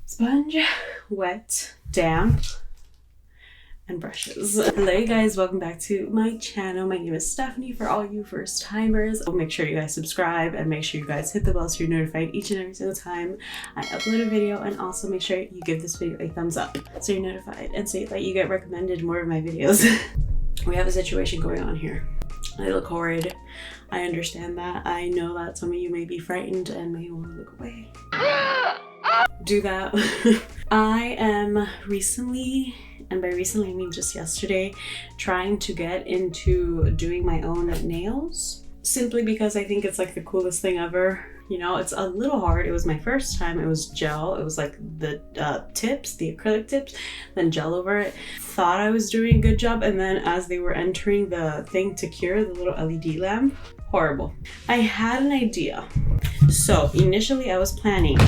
Sponge, wet, damp, and brushes. Hello you guys, welcome back to my channel. My name is Stephanie. For all you first timers, make sure you guys subscribe and make sure you guys hit the bell so you're notified each and every single time I upload a video, and also make sure you give this video a thumbs up so you're notified and so that you get recommended more of my videos. We have a situation going on here. I look horrid. I understand that. I know that some of you may be frightened and may want to look away. Do that. I am recently, and by recently I mean just yesterday, trying to get into doing my own nails, simply because I think it's like the coolest thing ever. You know, it's a little hard. It was my first time. It was gel. It was like the tips, the acrylic tips, then gel over it. Thought I was doing a good job, and then as they were entering the thing to cure, the little LED lamp, horrible. I had an idea. So initially I was planning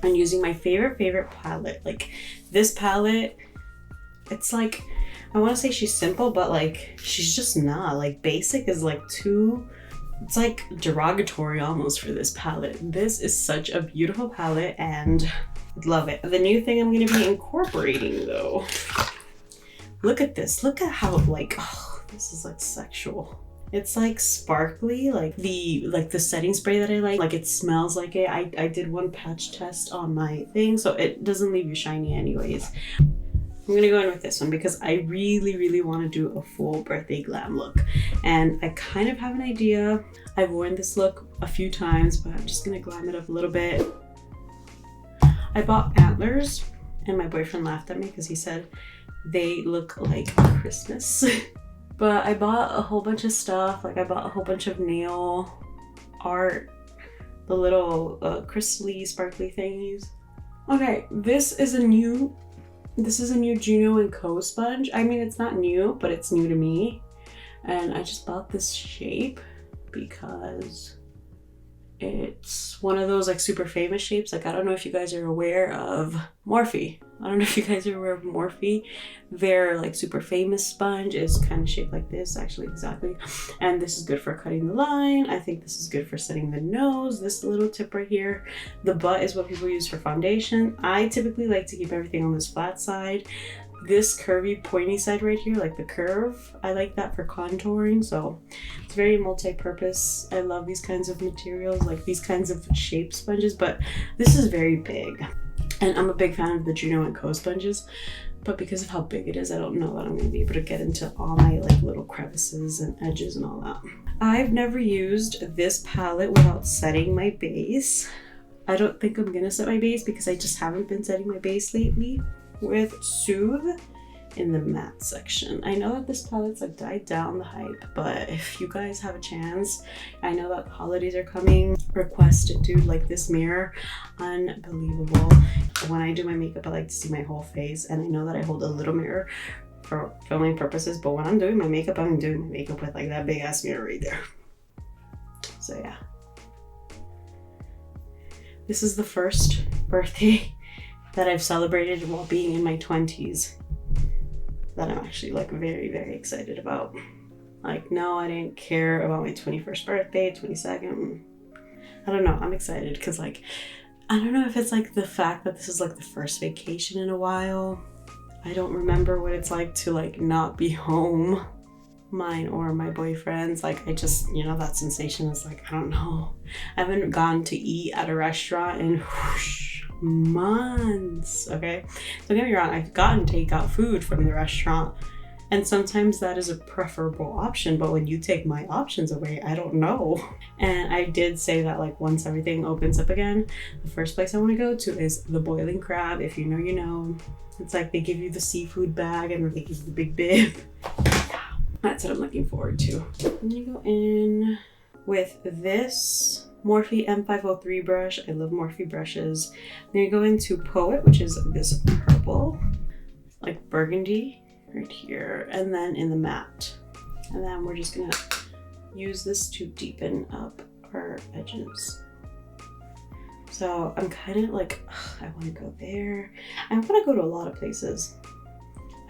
on using my favorite palette. Like this palette, it's like, I want to say she's simple, but like she's just not. Like basic is like too, it's like derogatory almost for this palette. This is such a beautiful palette and love it. The new thing I'm going to be incorporating though, look at this. Look at how like, oh, this is like sexual. It's like sparkly, like the setting spray that I like it smells like it. I did one patch test on my thing, so it doesn't leave you shiny anyways. I'm gonna go in with this one because I really want to do a full birthday glam look, and I kind of have an idea. I've worn this look a few times, but I'm just gonna glam it up a little bit. I bought antlers and my boyfriend laughed at me because he said they look like Christmas. But I bought a whole bunch of stuff. Like I bought a whole bunch of nail art, the little crystally sparkly thingies. Okay, this is a new Juno & Co sponge. I mean, it's not new, but it's new to me. And I just bought this shape because it's one of those like super famous shapes. Like I don't know if you guys are aware of Morphe. I don't know if you guys are aware of Morphe. Their like super famous sponge is kind of shaped like this, actually, exactly. And this is good for cutting the line. I think this is good for setting the nose. This little tip right here. The butt is what people use for foundation. I typically like to keep everything on this flat side. This curvy pointy side right here, like the curve, I like that for contouring. So it's very multi-purpose. I love these kinds of materials, like these kinds of shape sponges, but this is very big. And I'm a big fan of the Juno & Co sponges, but because of how big it is, I don't know that I'm going to be able to get into all my like little crevices and edges and all that. I've never used this palette without setting my base. I don't think I'm going to set my base because I just haven't been setting my base lately with Soothe in the matte section. I know that this palette's like died down the hype, but if you guys have a chance, I know that the holidays are coming, request to do like this mirror. Unbelievable. When I do my makeup, I like to see my whole face, and I know that I hold a little mirror for filming purposes, but when I'm doing my makeup, I'm doing my makeup with like that big ass mirror right there. So yeah, this is the first birthday that I've celebrated while being in my 20s that I'm actually like very excited about. Like, no, I didn't care about my 21st birthday, 22nd. I don't know, I'm excited because like, I don't know if it's like the fact that this is like the first vacation in a while. I don't remember what it's like to like not be home, mine or my boyfriend's. Like I just, you know, that sensation is like, I don't know. I haven't gone to eat at a restaurant in months, okay? Don't get me wrong, I've gotten takeout food from the restaurant, and sometimes that is a preferable option, but when you take my options away, I don't know. And I did say that like once everything opens up again, the first place I want to go to is the Boiling Crab. If you know, you know. It's like they give you the seafood bag and then they give you the big bib. That's what I'm looking forward to. I'm gonna go in with this Morphe M503 brush. I love Morphe brushes. I'm gonna go into Poet, which is this purple, like burgundy right here, and then in the matte. And then we're just gonna use this to deepen up our edges. So I'm kind of like, I want to go there. I want to go to a lot of places.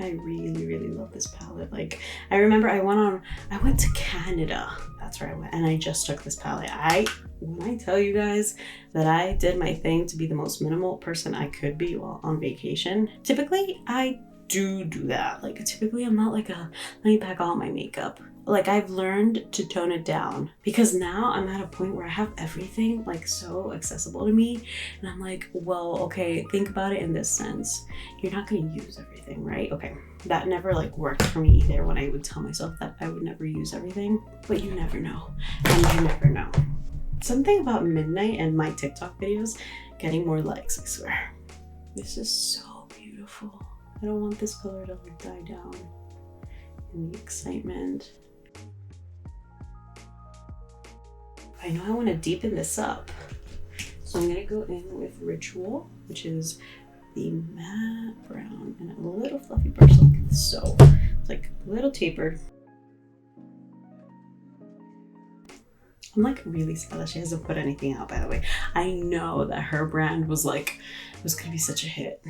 I really love this palette. Like I remember I went to Canada. that's where I went. And I just took this palette. When I tell you guys that I did my thing to be the most minimal person I could be while on vacation, typically I do that. Like typically I'm not like let me pack all my makeup. Like I've learned to tone it down because now I'm at a point where I have everything like so accessible to me, and I'm like, well, okay, think about it in this sense. You're not going to use everything, right? Okay, that never like worked for me either when I would tell myself that I would never use everything, but you never know, and you never know. Something about midnight and my TikTok videos getting more likes, I swear. This is so beautiful. I don't want this color to like die down in the excitement. I know I want to deepen this up, so I'm gonna go in with Ritual, which is the matte brown, and a little fluffy brush like so. It's like a little tapered. I'm like really sad that she hasn't put anything out, by the way. I know that her brand was like, it was gonna be such a hit.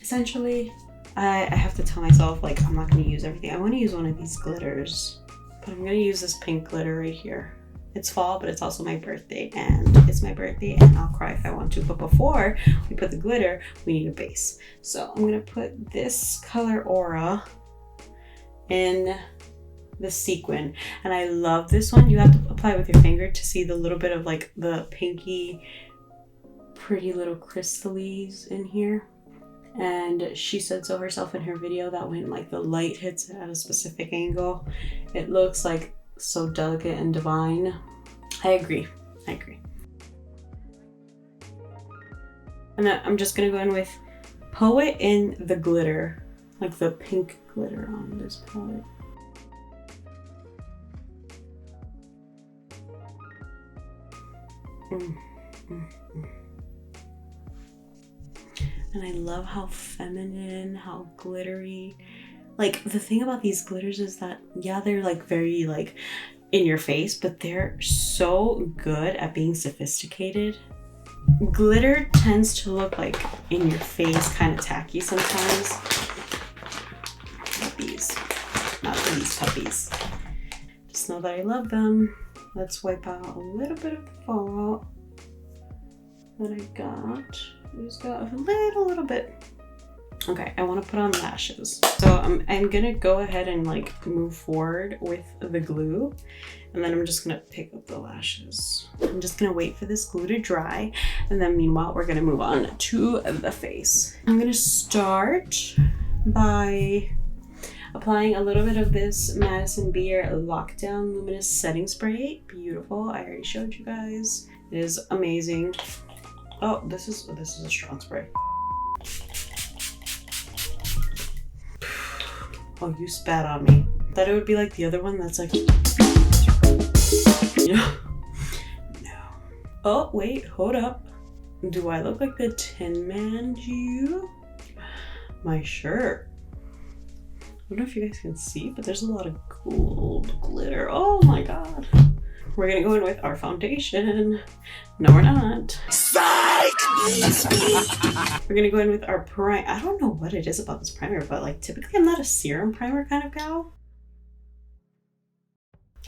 Essentially, I have to tell myself like I'm not going to use everything. I want to use one of these glitters, but I'm going to use this pink glitter right here. It's fall, but it's also my birthday, and it's my birthday and I'll cry if I want to. But before we put the glitter, we need a base. So I'm going to put this color Aura in the sequin, and I love this one. You have to apply with your finger to see the little bit of like the pinky, pretty little crystals in here. And she said so herself in her video that when like the light hits it at a specific angle, it looks like so delicate and divine. I agree. And then I'm just gonna go in with Poet in the glitter, like the pink glitter on this palette. And I love how feminine, how glittery. Like the thing about these glitters is that, yeah, they're like very like in your face, but they're so good at being sophisticated. Glitter tends to look like in your face, kind of tacky sometimes. Not these puppies. Just know that I love them. Let's wipe out a little bit of the fallout that I got. I just got a little bit. Okay, I want to put on lashes. So I'm gonna go ahead and like move forward with the glue, and then I'm just gonna pick up the lashes. I'm just gonna wait for this glue to dry, and then meanwhile we're gonna move on to the face. I'm gonna start by applying a little bit of this Madison Beer Lockdown Luminous Setting Spray. Beautiful. I already showed you guys. It is amazing. Oh, this is a strong spray. Oh, you spat on me. Thought it would be like the other one that's like. Yeah. No. Oh, wait, hold up. Do I look like the Tin Man to you? My shirt. I don't know if you guys can see, but there's a lot of gold glitter. Oh my god. We're gonna go in with our foundation. No, we're not. Psych! We're gonna go in with our primer. I don't know what it is about this primer, but like typically I'm not a serum primer kind of gal.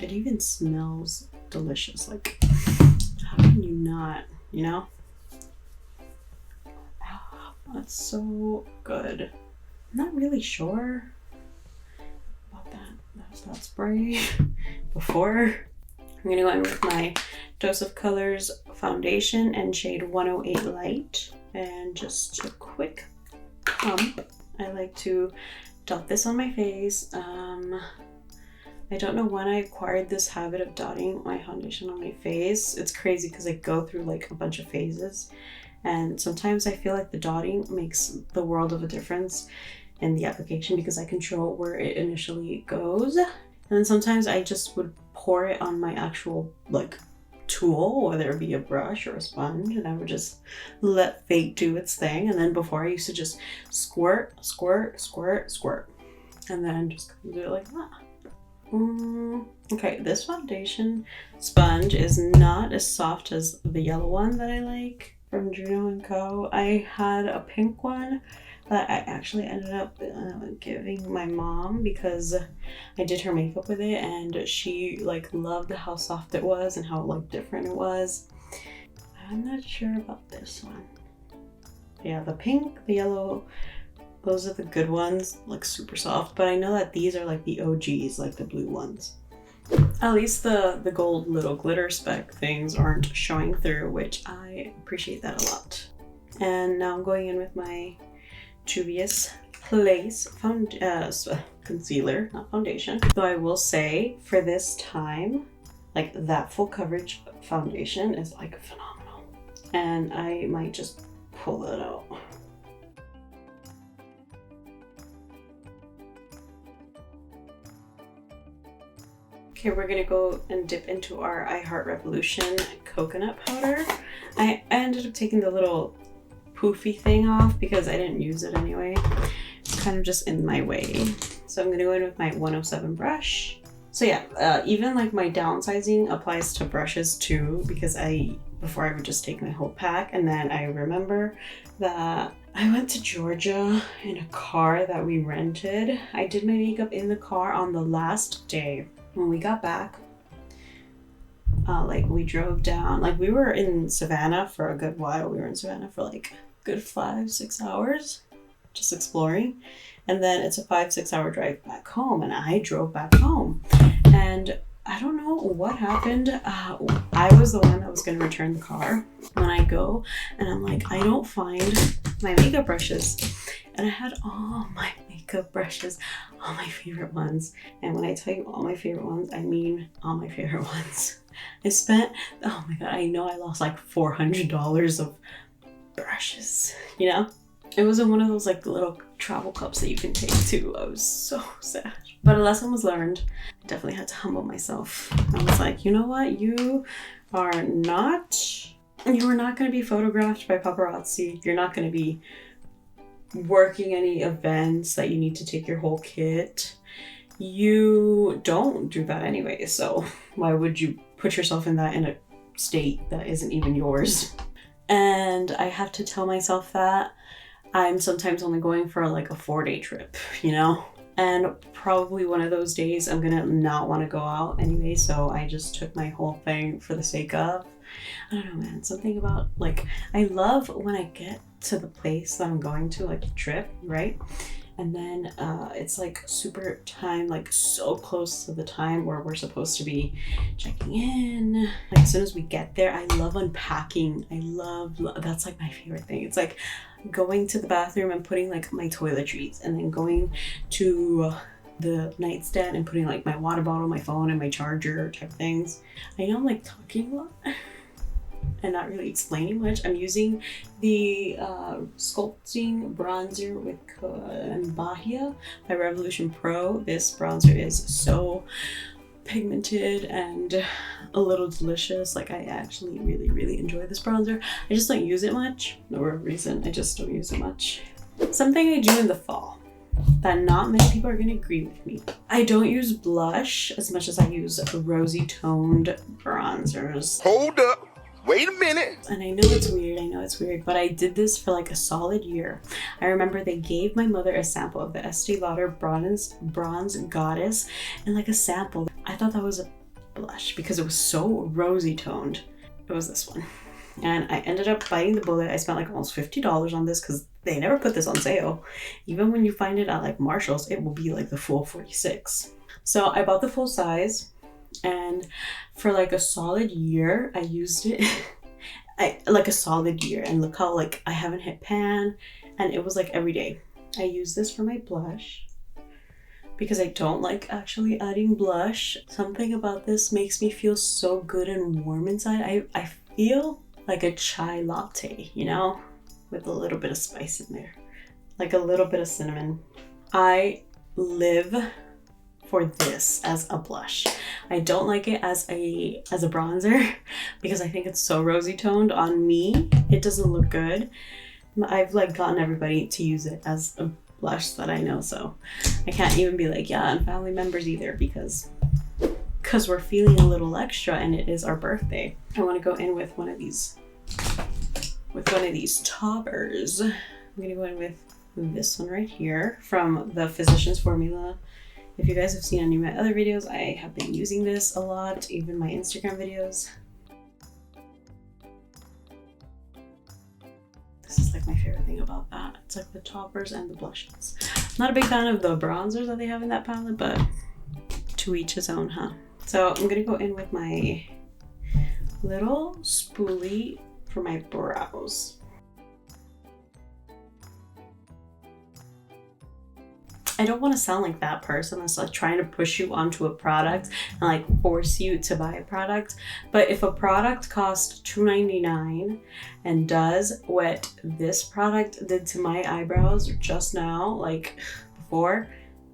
It even smells delicious. Like, how can you not, you know? Oh, that's so good. I'm not really sure about that spray before. I'm gonna go in with my Dose of Colors foundation and shade 108 Light, and just a quick pump. I like to dot this on my face. I don't know when I acquired this habit of dotting my foundation on my face. It's crazy because I go through like a bunch of phases, and sometimes I feel like the dotting makes the world of a difference in the application because I control where it initially goes. And then sometimes I just would pour it on my actual like tool, whether it be a brush or a sponge, and I would just let fate do its thing. And then before I used to just squirt, and then just do it like that. Okay, this foundation sponge is not as soft as the yellow one that I like from Juno & Co. I had a pink one that I actually ended up giving my mom because I did her makeup with it and she like loved how soft it was and how like different it was. I'm not sure about this one. Yeah, the pink, the yellow, those are the good ones, like super soft, but I know that these are like the OGs, like the blue ones. At least the gold little glitter speck things aren't showing through, which I appreciate that a lot. And now I'm going in with my Juvia's Place concealer, not foundation. Though I will say for this time, like that full coverage foundation is like phenomenal. And I might just pull it out. Okay, we're gonna go and dip into our I Heart Revolution coconut powder. I ended up taking the little poofy thing off because I didn't use it anyway. It's kind of just in my way. So I'm gonna go in with my 107 brush. So yeah, even like my downsizing applies to brushes too, because before I would just take my whole pack, and then I remember that I went to Georgia in a car that we rented. I did my makeup in the car on the last day. When we got back, like we drove down, like we were in Savannah for a good while. We were in Savannah for like a good 5-6 hours just exploring, and then it's a 5-6 hour drive back home, and I drove back home, and I don't know what happened. I was the one that was going to return the car when I go, and I'm like, I don't find my makeup brushes, and I had all my makeup brushes, all my favorite ones. And when I tell you all my favorite ones, I mean all my favorite ones. I spent, oh my god, I know I lost like $400 of brushes, you know? It was in one of those like little travel cups that you can take too. I was so sad. But a lesson was learned. I definitely had to humble myself. I was like, you know what? You are not going to be photographed by paparazzi. You're not going to be working any events that you need to take your whole kit. You don't do that anyway, so why would you put yourself in a state that isn't even yours? And I have to tell myself that I'm sometimes only going for like a 4-day trip, you know? And probably one of those days I'm gonna not want to go out anyway, so I just took my whole thing for the sake of, I don't know, man, something about like, I love when I get to the place that I'm going to, like the trip, right? And then it's like super time, like so close to the time where we're supposed to be checking in. Like as soon as we get there, I love unpacking. I love, that's like my favorite thing. It's like going to the bathroom and putting like my toiletries, and then going to the nightstand and putting like my water bottle, my phone, and my charger type things. I know I'm like talking a lot and not really explaining much. I'm using the Sculpting Bronzer with Bahia by Revolution Pro. This bronzer is so pigmented and a little delicious. Like I actually really enjoy this bronzer. I just don't use it much. No reason, I just don't use it much. Something I do in the fall that not many people are going to agree with me. I don't use blush as much as I use rosy toned bronzers. Hold up. Wait a minute. And I know it's weird, but I did this for like a solid year. I remember they gave my mother a sample of the Estee Lauder Bronze Goddess, and like a sample. I thought that was a blush because it was so rosy toned. It was this one. And I ended up biting the bullet. I spent like almost $50 on this because they never put this on sale. Even when you find it at like Marshall's, it will be like the full 46. So I bought the full size. And for like a solid year, I used it. Like a solid year, and look how like I haven't hit pan, and it was like every day. I use this for my blush because I don't like actually adding blush. Something about this makes me feel so good and warm inside. I feel like a chai latte, you know, with a little bit of spice in there, like a little bit of cinnamon. I live for this as a blush. I don't like it as a bronzer because I think it's so rosy toned on me. It doesn't look good. I've like gotten everybody to use it as a blush that I know, so I can't even be like, yeah, and family members either, because we're feeling a little extra and it is our birthday. I want to go in with one of these toppers. I'm gonna go in with this one right here from the Physicians Formula. If you guys have seen any of my other videos, I have been using this a lot, even my Instagram videos. This is like my favorite thing about that. It's like the toppers and the blushes. I'm not a big fan of the bronzers that they have in that palette, but to each his own, huh? So I'm gonna go in with my little spoolie for my brows. I don't want to sound like that person that's like trying to push you onto a product and like force you to buy a product. But if a product costs $2.99 and does what this product did to my eyebrows just now, like before,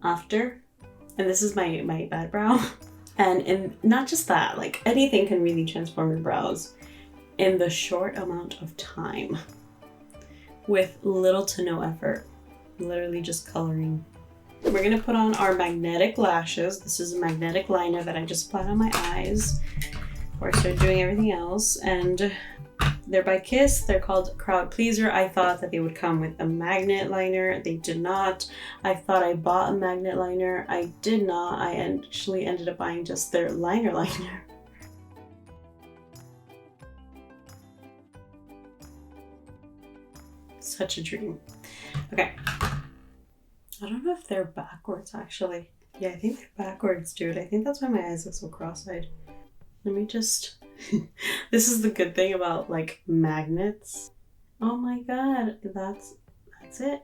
after, and this is my bad brow, and not just that, like anything can really transform your brows in the short amount of time with little to no effort, literally just coloring. We're gonna put on our magnetic lashes. This is a magnetic liner that I just applied on my eyes before I started doing everything else. And they're by Kiss. They're called Crowd Pleaser. I thought that they would come with a magnet liner. They did not. I thought I bought a magnet liner. I did not. I actually ended up buying just their liner. Such a dream. Okay. I don't know if they're backwards actually. Yeah, I think they're backwards, dude. I think that's why my eyes look so cross-eyed. Let me just... This is the good thing about like magnets. Oh my god, that's it.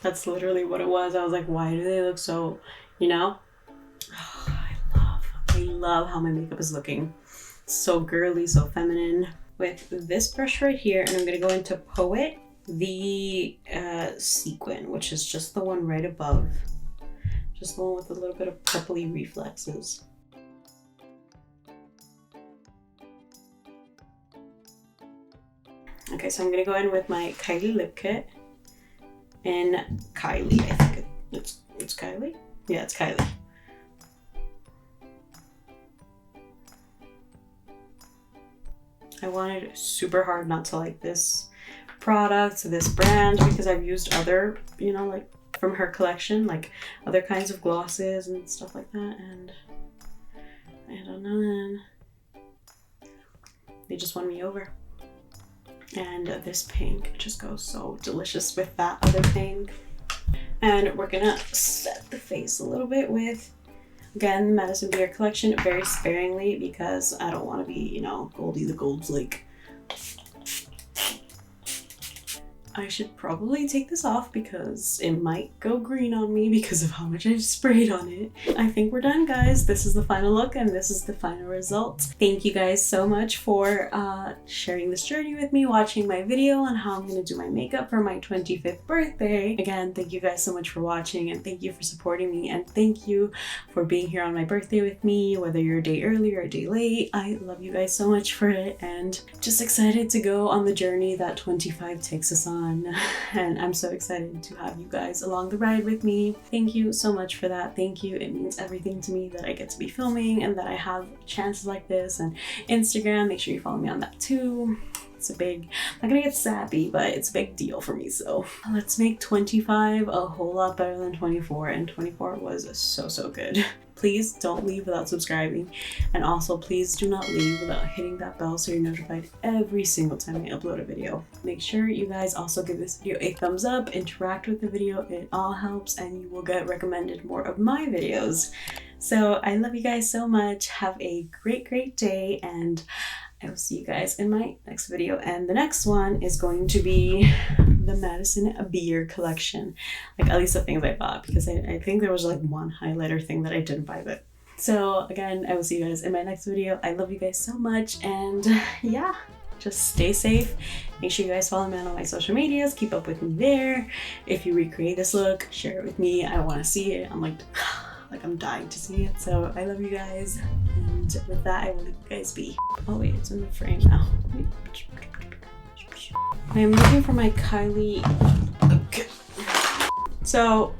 That's literally what it was. I was like, why do they look so, you know? Oh, I love how my makeup is looking. It's so girly, so feminine. With this brush right here, and I'm gonna go into Poet, the sequin, which is just the one right above, just the one with a little bit of purpley reflexes. Okay, so I'm gonna go in with my Kylie lip kit in Kylie. I think it's Kylie. Yeah, it's Kylie. I wanted super hard not to like this product, this brand, because I've used other, you know, like from her collection, like other kinds of glosses and stuff like that, and I don't know, they just won me over. And this pink just goes so delicious with that other pink. And we're gonna set the face a little bit with, again, the Madison Beer collection, very sparingly, because I don't want to be, you know, Goldie the Gold Flake. I should probably take this off because it might go green on me because of how much I've sprayed on it. I think we're done, guys. This is the final look and this is the final result. Thank you guys so much for sharing this journey with me, watching my video on how I'm going to do my makeup for my 25th birthday. Again, thank you guys so much for watching, and thank you for supporting me, and thank you for being here on my birthday with me, whether you're a day early or a day late. I love you guys so much for it, and just excited to go on the journey that 25 takes us on. And I'm so excited to have you guys along the ride with me. Thank you so much for that. Thank you. It means everything to me that I get to be filming and that I have chances like this. And Instagram, make sure you follow me on that too. It's a big, I'm not gonna get sappy, but it's a big deal for me. So let's make 25 a whole lot better than 24. And 24 was so good. Please don't leave without subscribing, and also please do not leave without hitting that bell so you're notified every single time I upload a video. Make sure you guys also give this video a thumbs up, interact with the video, it all helps, and you will get recommended more of my videos. So I love you guys so much. Have a great day, and I will see you guys in my next video. And the next one is going to be the Madison Beer collection, like at least the things I bought, because I think there was like one highlighter thing that I didn't buy. But so again, I will see you guys in my next video. I love you guys so much, and yeah, just stay safe. Make sure you guys follow me on all my social medias, keep up with me there. If you recreate this look, share it with me. I want to see it. I'm like I'm dying to see it. So I love you guys, and with that I will leave you guys be. Oh wait, it's in the frame now. I'm looking for my Kylie. Okay. So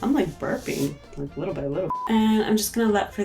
I'm like burping like little by little, and I'm just gonna let for